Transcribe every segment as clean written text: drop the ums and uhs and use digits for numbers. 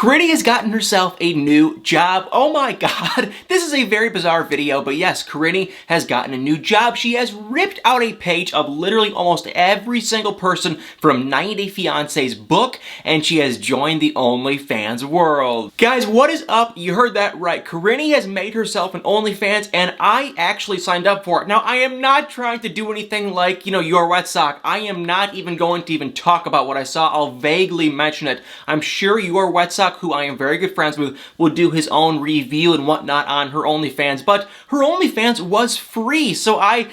Karine has gotten herself a new job. Oh my god, this is a very bizarre video, but yes, Karine has gotten a new job. She has ripped out a page of literally almost every single person from 90 Day Fiance's book, and she has joined the OnlyFans world. Guys, what is up? You heard that right. Karine has made herself an OnlyFans, and I actually signed up for it. Now, I am not trying to do anything like, your wet sock. I am not even going to even talk about what I saw. I'll vaguely mention it. I'm sure your wet sock, who I am very good friends with, will do his own review and whatnot on her OnlyFans, but her OnlyFans was free, so I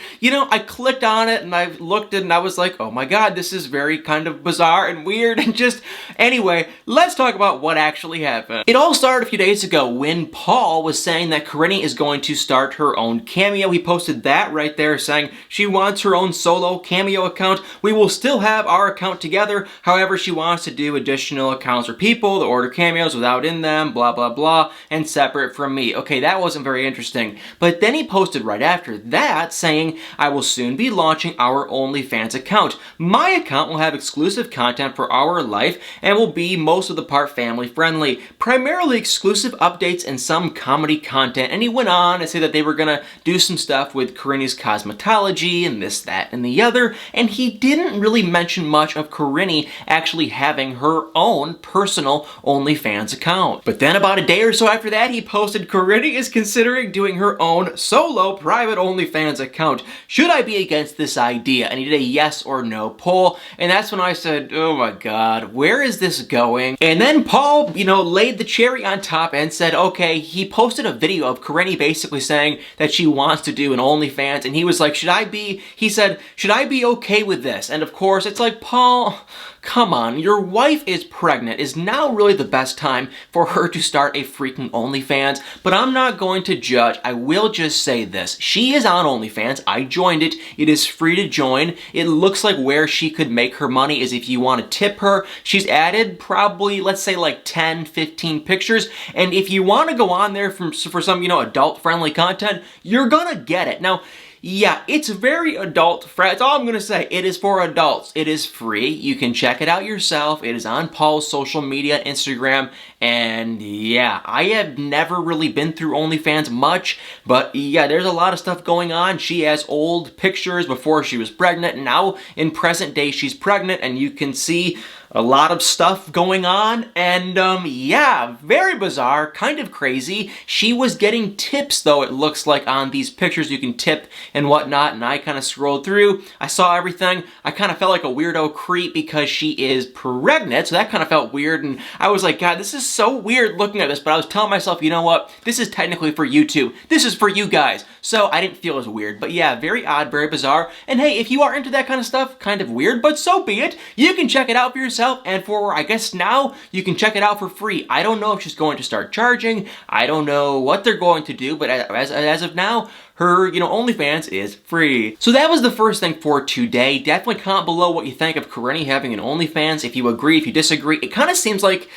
clicked on it and I looked at it and I was like, oh my god, this is very kind of bizarre and weird and just, anyway, let's talk about what actually happened. It all started a few days ago when Paul was saying that Karine is going to start her own Cameo. He posted that right there saying she wants her own solo Cameo account. We will still have our account together, however, she wants to do additional accounts for people that order cameos without in them, blah blah blah, and separate from me. Okay, that wasn't very interesting. But then he posted right after that saying, I will soon be launching our OnlyFans account. My account will have exclusive content for our life and will be most of the part family friendly. Primarily exclusive updates and some comedy content. And he went on to say that they were gonna do some stuff with Karine's cosmetology and this, that, and the other. And he didn't really mention much of Karine actually having her own personal OnlyFans account. But then about a day or so after that, he posted Karine is considering doing her own solo private OnlyFans account. Should I be against this idea? And he did a yes or no poll, and that's when I said, oh my god, where is this going? And then Paul, laid the cherry on top and said, okay, he posted a video of Karine basically saying that she wants to do an OnlyFans, and he was like, he said, should I be okay with this? And of course, it's like, Paul, come on, your wife is pregnant. Is now really the best time for her to start a freaking OnlyFans? But I'm not going to judge. I will just say this. She is on OnlyFans. I joined it. It is free to join. It looks like where she could make her money is if you want to tip her. She's added probably, let's say like 10, 15 pictures. And if you want to go on there for some, adult-friendly content, you're gonna get it. Now, yeah, it's very adult-friendly. That's all I'm gonna say. It is for adults. It is free. You can check it out yourself. It is on Paul's social media, Instagram, and yeah, I have never really been through OnlyFans much, but yeah, there's a lot of stuff going on. She has old pictures before she was pregnant, and now in present day she's pregnant, and you can see a lot of stuff going on, and yeah, very bizarre, kind of crazy. She was getting tips, though, it looks like, on these pictures. You can tip and whatnot, and I kind of scrolled through. I saw everything. I kind of felt like a weirdo creep because she is pregnant, so that kind of felt weird, and I was like, God, this is so weird looking at this, but I was telling myself, you know what? This is technically for YouTube. This is for you guys, so I didn't feel as weird, but yeah, very odd, very bizarre, and hey, if you are into that kind of stuff, kind of weird, but so be it. You can check it out for yourself. And for, I guess now, you can check it out for free. I don't know if she's going to start charging. I don't know what they're going to do, but as of now, her, OnlyFans is free. So that was the first thing for today. Definitely comment below what you think of Karine having an OnlyFans. If you agree, if you disagree. It kind of seems like,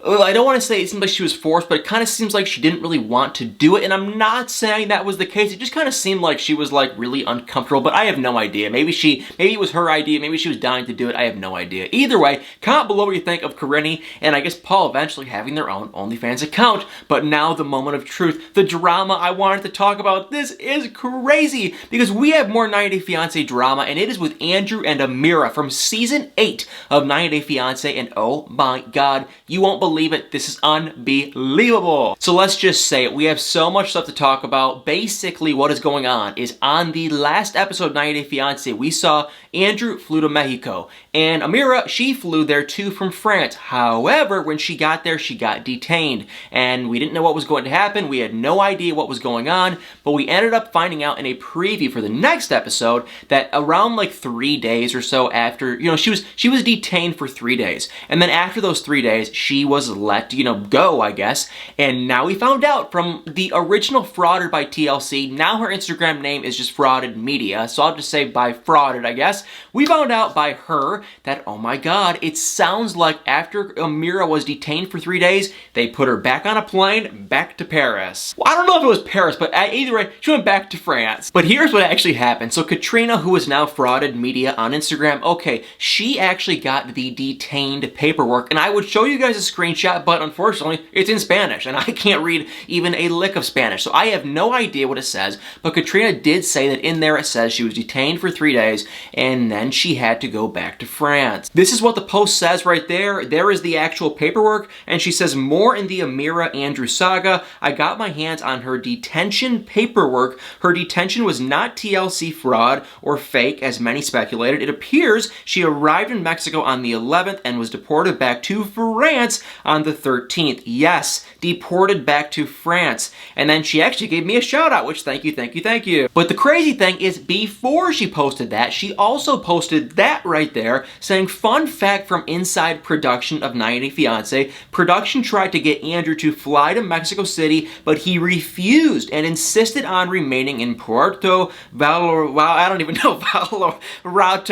I don't want to say it seems like she was forced, but it kind of seems like she didn't really want to do it, and I'm not saying that was the case. It just kind of seemed like she was like really uncomfortable, but I have no idea. Maybe it was her idea, maybe she was dying to do it, I have no idea. Either way, comment below what you think of Karine, and I guess Paul eventually having their own OnlyFans account. But now the moment of truth, the drama I wanted to talk about. This is crazy, because we have more 90 Day Fiance drama, and it is with Andrew and Amira from season 8 of 90 Day Fiance, and oh my god, you won't believe it. This is unbelievable. So let's just say it. We have so much stuff to talk about. Basically, what is going on is on the last episode of 90 Day Fiance, we saw Andrew flew to Mexico, and Amira, she flew there too from France. However, when she got there, she got detained, and we didn't know what was going to happen. We had no idea what was going on, but we ended up finding out in a preview for the next episode that around like 3 days or so after, she was detained for 3 days, and then after those 3 days, she was let, go, I guess. And now we found out from the original Frauded by TLC, now her Instagram name is just Frauded Media, so I'll just say by Frauded, I guess. We found out by her that, oh my god, it sounds like after Amira was detained for 3 days, they put her back on a plane, back to Paris. Well, I don't know if it was Paris, but either way, she went back to France. But here's what actually happened. So Katrina, who is now Frauded Media on Instagram, okay, she actually got the detained paperwork, and I would show you guys a screenshot screenshot, but unfortunately, it's in Spanish, and I can't read even a lick of Spanish, so I have no idea what it says, but Karine did say that in there it says she was detained for 3 days, and then she had to go back to France. This is what the post says right there. There is the actual paperwork, and she says, more in the Amira Andrew saga. I got my hands on her detention paperwork. Her detention was not TLC fraud or fake, as many speculated. It appears she arrived in Mexico on the 11th and was deported back to France on the 13th. Yes, deported back to France. And then she actually gave me a shout out, which thank you, thank you, thank you. But the crazy thing is, before she posted that, she also posted that right there, saying, fun fact from inside production of 90 Day Fiance, production tried to get Andrew to fly to Mexico City, but he refused and insisted on remaining in Puerto Vallarta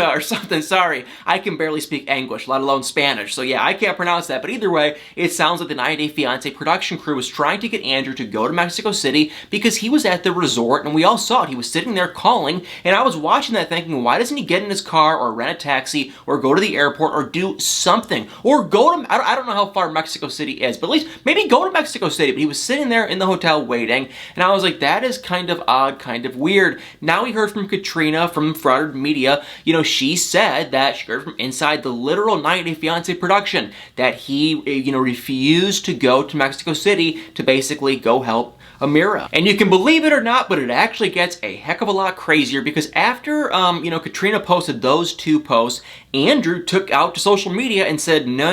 or something. Sorry, I can barely speak English, let alone Spanish. So yeah, I can't pronounce that. But either way, it sounds like the 90 Day Fiance production crew was trying to get Andrew to go to Mexico City because he was at the resort, and we all saw it. He was sitting there calling, and I was watching that thinking, why doesn't he get in his car or rent a taxi or go to the airport or do something? Or go to, I don't know how far Mexico City is, but at least maybe go to Mexico City. But he was sitting there in the hotel waiting, and I was like, that is kind of odd, kind of weird. Now we heard from Karine from Fraud Media, you know, she said that she heard from inside the literal 90 Day Fiance production that he, you know, refused to go to Mexico City to basically go help Amira. And you can believe it or not, but it actually gets a heck of a lot crazier because after, you know, Karine posted those two posts, Andrew took out to social media and said, no,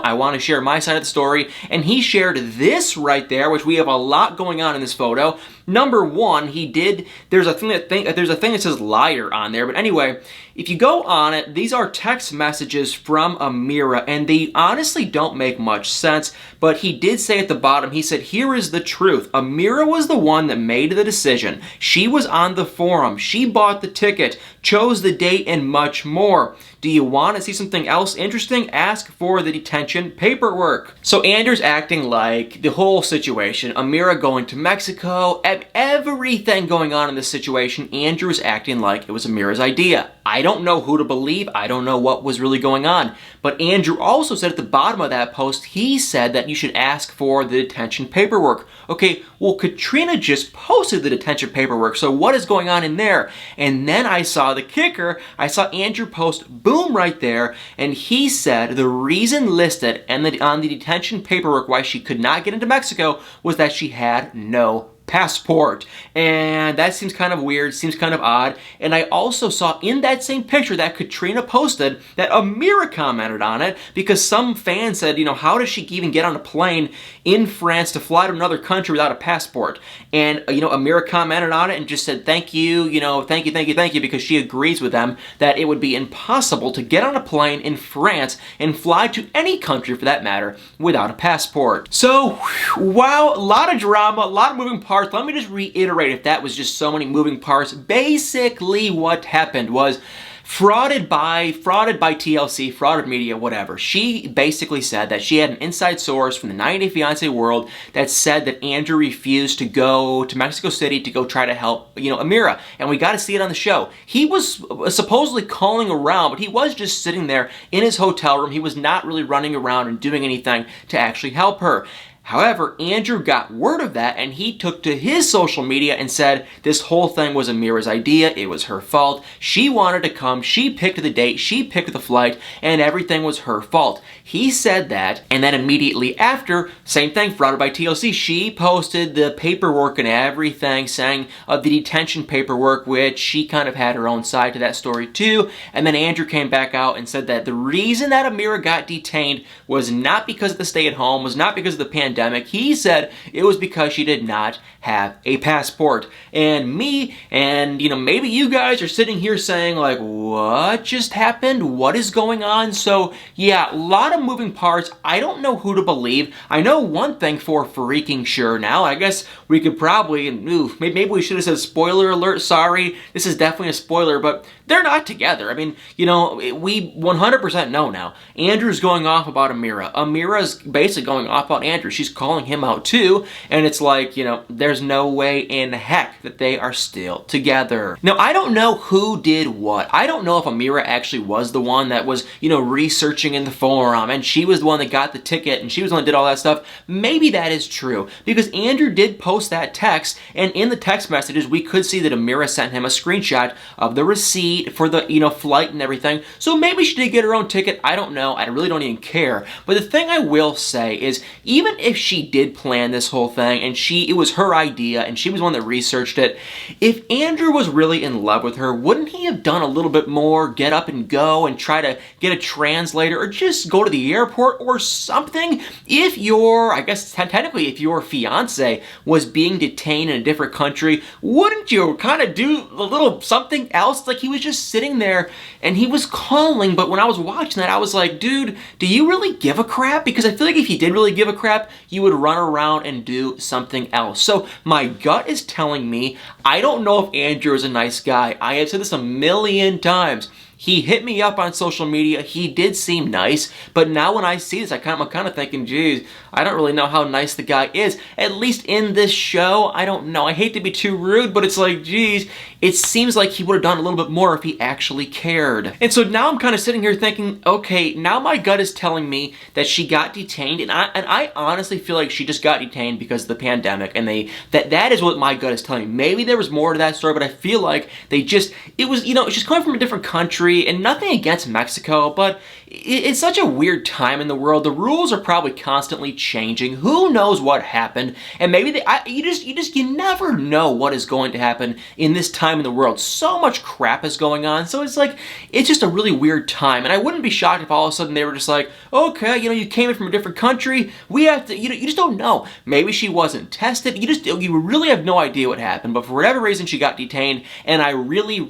I want to share my side of the story. And he shared this right there, which we have a lot going on in this photo. Number one, he did, there's a thing that says liar on there, but anyway, if you go on it, these are text messages from Amira, and they honestly don't make much sense, but he did say at the bottom, he said, here is the truth. Amira was the one that made the decision. She was on the forum. She bought the ticket, chose the date, and much more. Do you want to see something else interesting? Ask for the detention paperwork. So Andrew's acting like the whole situation, Amira going to Mexico, everything going on in this situation, Andrew is acting like it was Amira's idea. I don't know who to believe. I don't know what was really going on. But Andrew also said at the bottom of that post, he said that you should ask for the detention paperwork. Okay, well, Karine just posted the detention paperwork, so what is going on in there? And then I saw the kicker. I saw Andrew post, boom, right there, and he said the reason listed on the detention paperwork why she could not get into Mexico was that she had no passport. And that seems kind of weird, seems kind of odd. And I also saw in that same picture that Karine posted that Amira commented on it because some fan said, you know, how does she even get on a plane in France to fly to another country without a passport? And, you know, Amira commented on it and just said, thank you, you know, thank you, because she agrees with them that it would be impossible to get on a plane in France and fly to any country for that matter without a passport. So, wow, a lot of drama, a lot of moving parts. Let me just reiterate if that was just so many moving parts. Basically what happened was frauded by TLC, frauded media, whatever. She basically said that she had an inside source from the 90 Day Fiance world that said that Andrew refused to go to Mexico City to go try to help, you know, Amira. And we got to see it on the show. He was supposedly calling around, but he was just sitting there in his hotel room. He was not really running around and doing anything to actually help her. However, Andrew got word of that and he took to his social media and said this whole thing was Amira's idea, it was her fault, she wanted to come, she picked the date, she picked the flight, and everything was her fault. He said that, and then immediately after, same thing, frauded by TLC, she posted the paperwork and everything, saying of the detention paperwork, which she kind of had her own side to that story too, and then Andrew came back out and said that the reason that Amira got detained was not because of the stay-at-home, was not because of the pandemic. He said it was because she did not have a passport. And me and, you know, maybe you guys are sitting here saying like, what just happened? What is going on? So yeah, a lot of moving parts. I don't know who to believe. I know one thing for freaking sure now. I guess we could probably, maybe we should have said spoiler alert. Sorry, this is definitely a spoiler, but they're not together. I mean, you know, we 100% know now. Andrew's going off about Amira. Amira's basically going off about Andrew. She's calling him out too, and it's like, you know, there's no way in heck that they are still together. Now, I don't know who did what. I don't know if Amira actually was the one that was, you know, researching in the forum, and she was the one that got the ticket, and she was the one that did all that stuff. Maybe that is true, because Andrew did post that text, and in the text messages, we could see that Amira sent him a screenshot of the receipt for the, you know, flight and everything. So maybe she did get her own ticket. I don't know. I really don't even care. But the thing I will say is, even if she did plan this whole thing, and it was her idea, and she was the one that researched it, if Andrew was really in love with her, wouldn't he have done a little bit more, get up and go, and try to get a translator, or just go to the airport or something? If I guess technically, if your fiance was being detained in a different country, wouldn't you kind of do a little something else? Like, he was just sitting there and he was calling, but when I was watching that, I was like, dude, do you really give a crap? Because I feel like if you did really give a crap, you would run around and do something else. So my gut is telling me, I don't know if Andrew is a nice guy. I have said this a million times. He hit me up on social media. He did seem nice, but now when I see this, I'm kind of thinking, geez, I don't really know how nice the guy is. At least in this show, I don't know. I hate to be too rude, but it's like, geez, it seems like he would have done a little bit more if he actually cared. And so now I'm kind of sitting here thinking, okay, now my gut is telling me that she got detained, and I honestly feel like she just got detained because of the pandemic, and that is what my gut is telling me. Maybe there was more to that story, but I feel like it was, you know, she's coming from a different country, and nothing against Mexico, but it's such a weird time in the world. The rules are probably constantly changing. Who knows what happened? And maybe you never know what is going to happen in this time in the world. So much crap is going on. So it's like, it's just a really weird time. And I wouldn't be shocked if all of a sudden they were just like, okay, you know, you came in from a different country. We have to, you just don't know. Maybe she wasn't tested. You really have no idea what happened. But for whatever reason, she got detained. And I really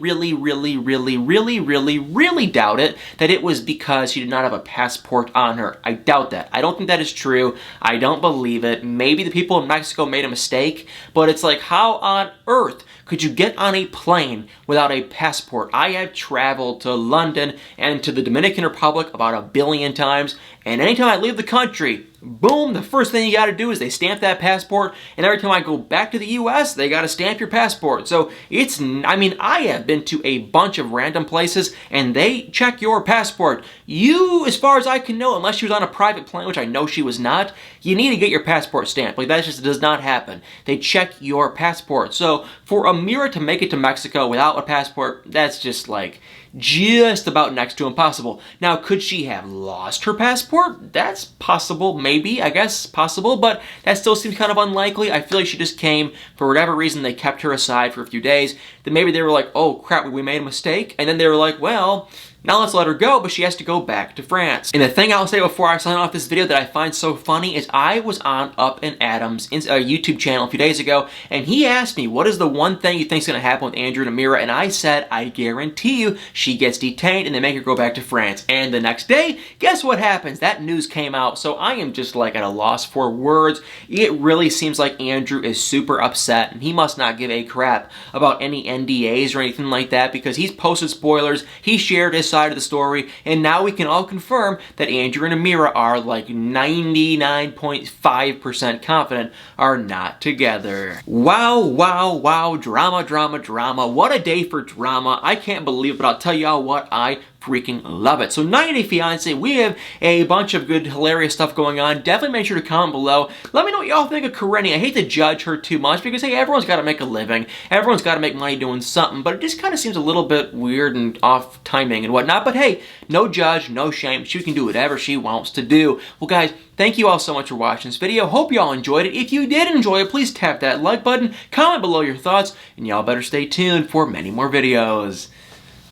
doubt it, that it was because she did not have a passport on her. I doubt that. I don't think that is true. I don't believe it. Maybe the people in Mexico made a mistake, but it's like, how on earth could you get on a plane without a passport? I have traveled to London and to the Dominican Republic about 1 billion times, and anytime I leave the country, boom, the first thing you gotta do is they stamp that passport, and every time I go back to the US, they gotta stamp your passport. So I mean, I have been to a bunch of random places, and they check your passport. You, as far as I can know, unless she was on a private plane, which I know she was not, you need to get your passport stamped. Like, that just does not happen. They check your passport. So for Amira to make it to Mexico without a passport, that's just like, just about next to impossible. Now, could she have lost her passport? That's possible, maybe, I guess, possible, but that still seems kind of unlikely. I feel like she just came, for whatever reason, they kept her aside for a few days. Then maybe they were like, oh crap, we made a mistake, and then they were like, well, now let's let her go, but she has to go back to France. And the thing I'll say before I sign off this video that I find so funny is I was on Up and Adam's YouTube channel a few days ago, and he asked me, what is the one thing you think is going to happen with Andrew and Amira? And I said, I guarantee you, she gets detained and they make her go back to France. And the next day, guess what happens? That news came out, so I am just like at a loss for words. It really seems like Andrew is super upset, and he must not give a crap about any NDAs or anything like that, because he's posted spoilers, he shared his side of the story, and now we can all confirm that Andrew and Amira are like 99.5% confident are not together. Wow, wow, wow, drama, drama, drama. What a day for drama. I can't believe it, but I'll tell y'all what, I freaking love it. So 90 Day Fiance, we have a bunch of good, hilarious stuff going on. Definitely make sure to comment below. Let me know what y'all think of Karine. I hate to judge her too much because, hey, everyone's got to make a living. Everyone's got to make money doing something, but it just kind of seems a little bit weird and off timing and whatnot. But hey, no judge, no shame. She can do whatever she wants to do. Well, guys, thank you all so much for watching this video. Hope y'all enjoyed it. If you did enjoy it, please tap that like button, comment below your thoughts, and y'all better stay tuned for many more videos.